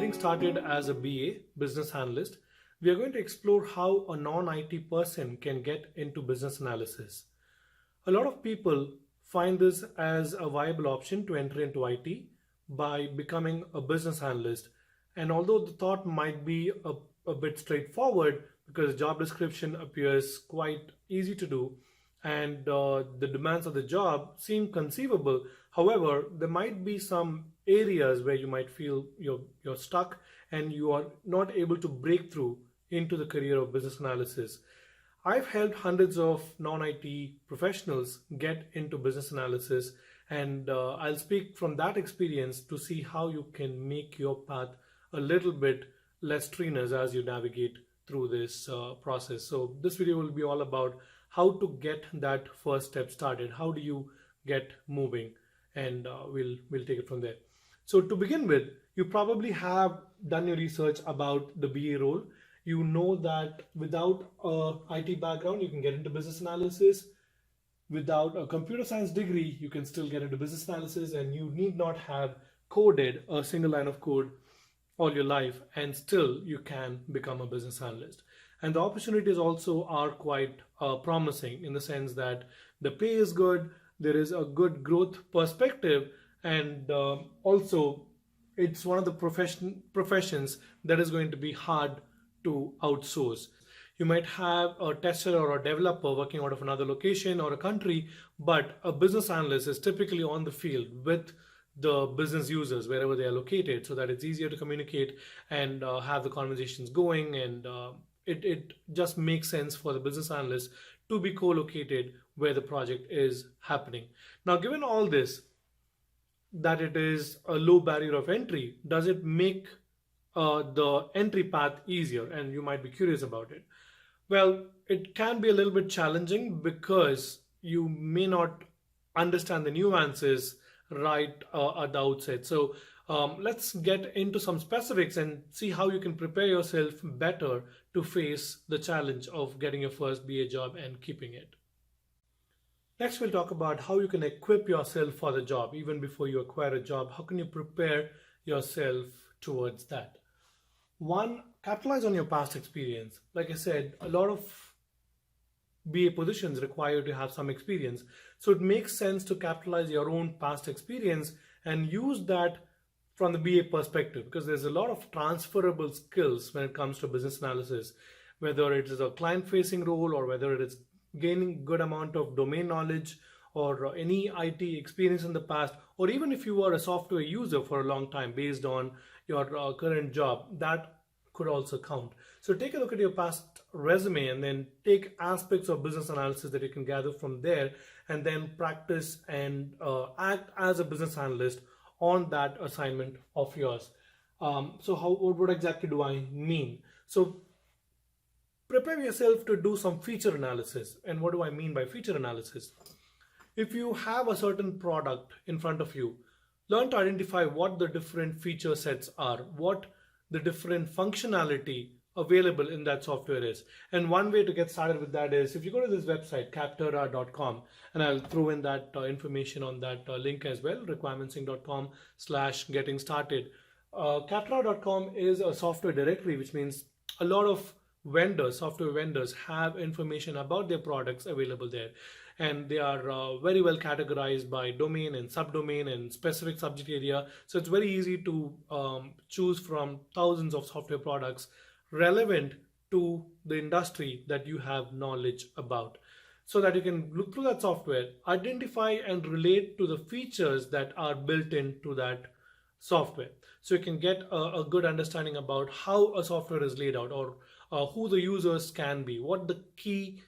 getting started as a BA, business analyst, we are going to explore how a non-IT person can get into business analysis. A lot of people find this as a viable option to enter into IT by becoming a business analyst. And although the thought might be a bit straightforward because the job description appears quite easy to do and the demands of the job seem conceivable, however, there might be some areas where you might feel you're stuck and you are not able to break through into the career of business analysis. I've helped hundreds of non-IT professionals get into business analysis, and I'll speak from that experience to see how you can make your path a little bit less strenuous as you navigate through this process. So this video will be all about how to get that first step started. How do you get moving? And we'll take it from there. So to begin with, you probably have done your research about the BA role. You know that without a IT background, you can get into business analysis. Without a computer science degree, you can still get into business analysis, and you need not have coded a single line of code all your life, and still you can become a business analyst. And the opportunities also are quite promising in the sense that the pay is good, there is a good growth perspective, and also it's one of the professions that is going to be hard to outsource. You might have a tester or a developer working out of another location or a country, but a business analyst is typically on the field with the business users wherever they are located, so that it's easier to communicate and have the conversations going, and it just makes sense for the business analyst to be co-located where the project is happening. Now, given all this, that it is a low barrier of entry, does it make the entry path easier? And you might be curious about it. Well, it can be a little bit challenging because you may not understand the nuances right at the outset. So let's get into some specifics and see how you can prepare yourself better to face the challenge of getting your first BA job and keeping it. Next, we'll talk about how you can equip yourself for the job even before you acquire a job. How can you prepare yourself towards that? One, capitalize on your past experience. Like I said, a lot of BA positions require you to have some experience. So it makes sense to capitalize your own past experience and use that from the BA perspective, because there's a lot of transferable skills when it comes to business analysis, whether it is a client-facing role or whether it is gaining good amount of domain knowledge or any IT experience in the past, or even if you are a software user for a long time based on your current job, that could also count. So take a look at your past resume and then take aspects of business analysis that you can gather from there, and then practice and act as a business analyst on that assignment of yours. What exactly do I mean? So prepare yourself to do some feature analysis. And what do I mean by feature analysis? If you have a certain product in front of you, learn to identify what the different feature sets are, what the different functionality available in that software is. And one way to get started with that is if you go to this website, capterra.com, and I'll throw in that information on that link as well, requirementsync.com/getting started. Capterra.com is a software directory, which means a lot of software vendors have information about their products available there. And they are very well categorized by domain and subdomain and specific subject area. So it's very easy to choose from thousands of software products relevant to the industry that you have knowledge about, so that you can look through that software, identify and relate to the features that are built into that software. So you can get a good understanding about how a software is laid out, or who the users can be, what the key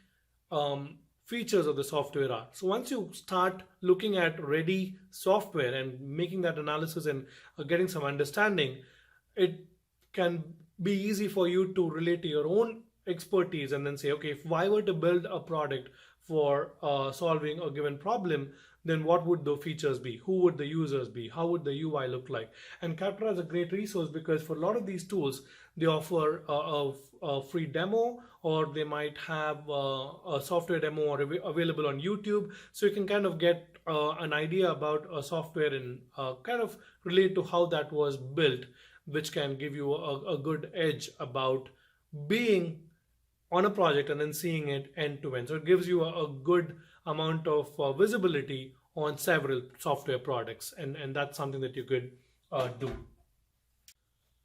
features of the software are. So once you start looking at ready software and making that analysis and getting some understanding, it can be easy for you to relate to your own expertise and then say, okay, if I were to build a product for solving a given problem, then what would the features be? Who would the users be? How would the UI look like? And Capterra is a great resource because for a lot of these tools, they offer a free demo, or they might have a software demo available on YouTube. So you can kind of get an idea about a software and kind of relate to how that was built which can give you a good edge about being on a project and then seeing it end to end. So it gives you a good amount of visibility on several software products, and that's something that you could do.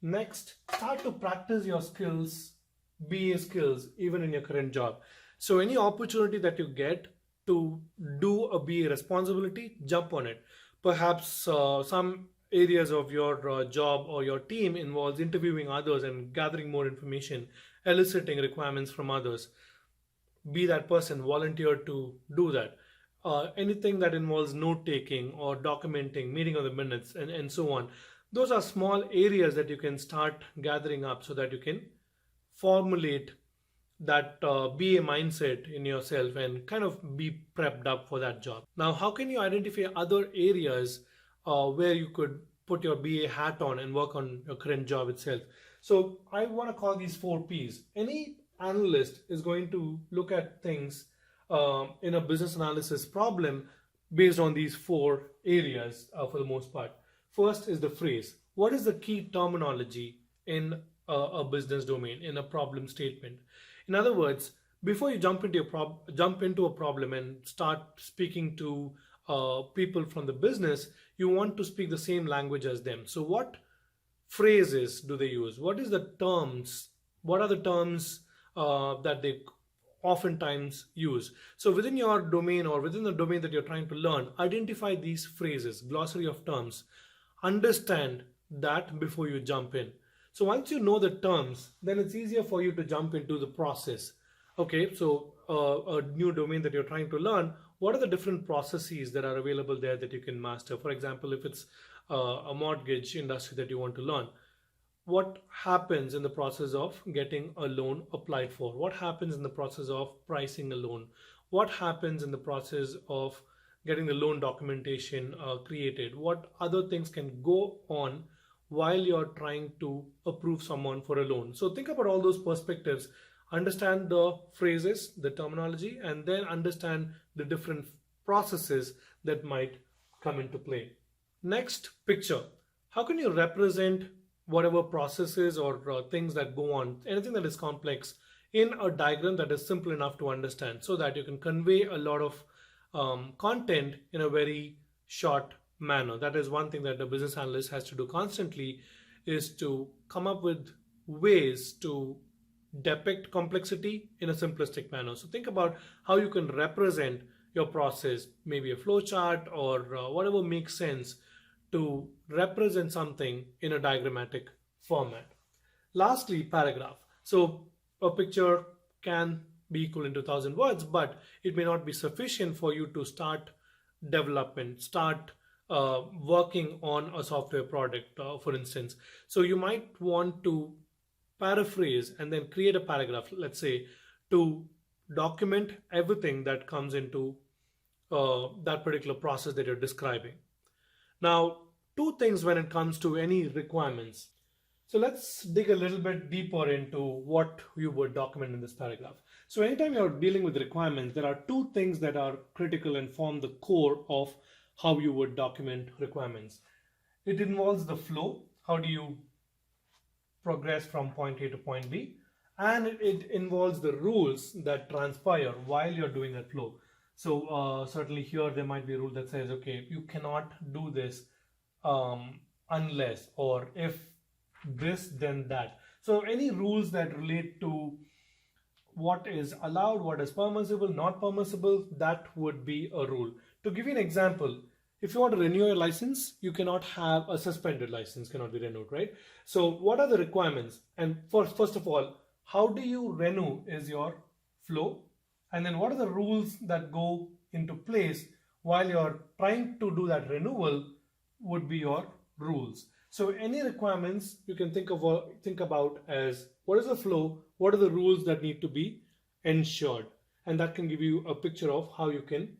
Next, start to practice your skills, BA skills, even in your current job. So any opportunity that you get to do a BA responsibility, jump on it. Perhaps some areas of your job or your team involves interviewing others and gathering more information, eliciting requirements from others. Be that person, volunteer to do that. Anything that involves note taking or documenting, meeting of the minutes, and so on. Those are small areas that you can start gathering up so that you can formulate that BA mindset in yourself and kind of be prepped up for that job. Now, how can you identify other areas where you could put your BA hat on and work on your current job itself? So I want to call these 4Ps. Any analyst is going to look at things in a business analysis problem based on these 4 areas for the most part. First is the phrase. What is the key terminology in a business domain, in a problem statement? In other words, before you jump into a problem and start speaking to people from the business, you want to speak the same language as them. So what phrases do they use? What are the terms that they oftentimes use? So within your domain or within the domain that you're trying to learn, identify these phrases, glossary of terms. Understand that before you jump in. So once you know the terms, then it's easier for you to jump into the process. Okay, so a new domain that you're trying to learn, what are the different processes that are available there that you can master? For example, if it's a mortgage industry that you want to learn, what happens in the process of getting a loan applied for? What happens in the process of pricing a loan? What happens in the process of getting the loan documentation created? What other things can go on while you're trying to approve someone for a loan? So think about all those perspectives, understand the phrases, the terminology, and then understand the different processes that might come into play. Next, picture. How can you represent whatever processes or things that go on, anything that is complex, in a diagram that is simple enough to understand so that you can convey a lot of content in a very short manner? That is one thing that the business analyst has to do constantly, is to come up with ways to depict complexity in a simplistic manner. So think about how you can represent your process, maybe a flow chart or whatever makes sense to represent something in a diagrammatic format. Lastly, paragraph. So a picture can be equal into 1,000 words, but it may not be sufficient for you to start development, start working on a software product, for instance. So you might want to paraphrase and then create a paragraph, let's say, to document everything that comes into that particular process that you're describing. Now, 2 things when it comes to any requirements. So let's dig a little bit deeper into what you would document in this paragraph. So anytime you're dealing with requirements, there are 2 things that are critical and form the core of how you would document requirements. It involves the flow. How do you progress from point A to point B? And it involves the rules that transpire while you're doing that flow. So certainly here there might be a rule that says, okay, you cannot do this unless, or if this, then that. So any rules that relate to what is allowed, what is permissible, not permissible, that would be a rule. To give you an example, if you want to renew your license, you cannot have a suspended license, cannot be renewed, right? So what are the requirements? And first of all, how do you renew is your flow. And then what are the rules that go into place while you're trying to do that renewal would be your rules. So any requirements you can think about as what is the flow, what are the rules that need to be ensured, and that can give you a picture of how you can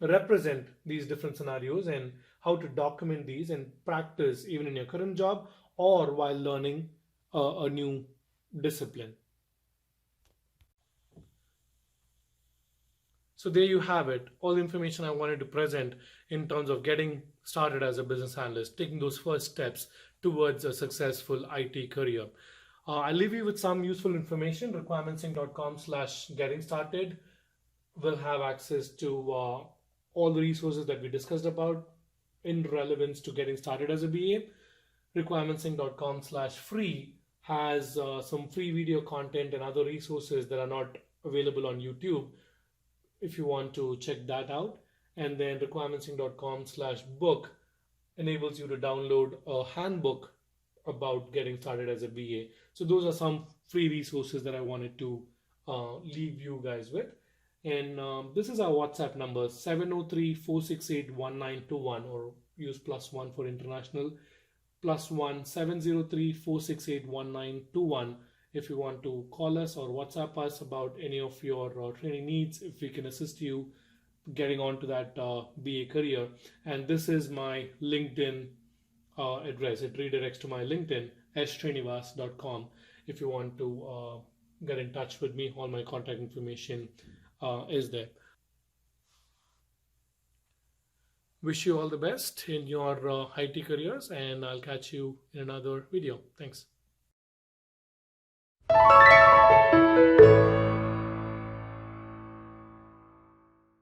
represent these different scenarios and how to document these and practice even in your current job or while learning a new discipline. So there you have it, all the information I wanted to present in terms of getting started as a business analyst, taking those first steps towards a successful IT career. I'll leave you with some useful information. requirementsync.com/getting started will have access to all the resources that we discussed about in relevance to getting started as a BA. requirementsync.com/free has some free video content and other resources that are not available on YouTube if you want to check that out. And then requirementsync.com/book enables you to download a handbook about getting started as a BA. So those are some free resources that I wanted to leave you guys with. And this is our WhatsApp number, 703-468-1921, or use +1 for international, +1 703-468-1921 if you want to call us or WhatsApp us about any of your training needs, if we can assist you getting onto that BA career. And this is my LinkedIn address. It redirects to my LinkedIn, srinivas.com. If you want to get in touch with me, all my contact information is there. Wish you all the best in your IT careers, and I'll catch you in another video. Thanks.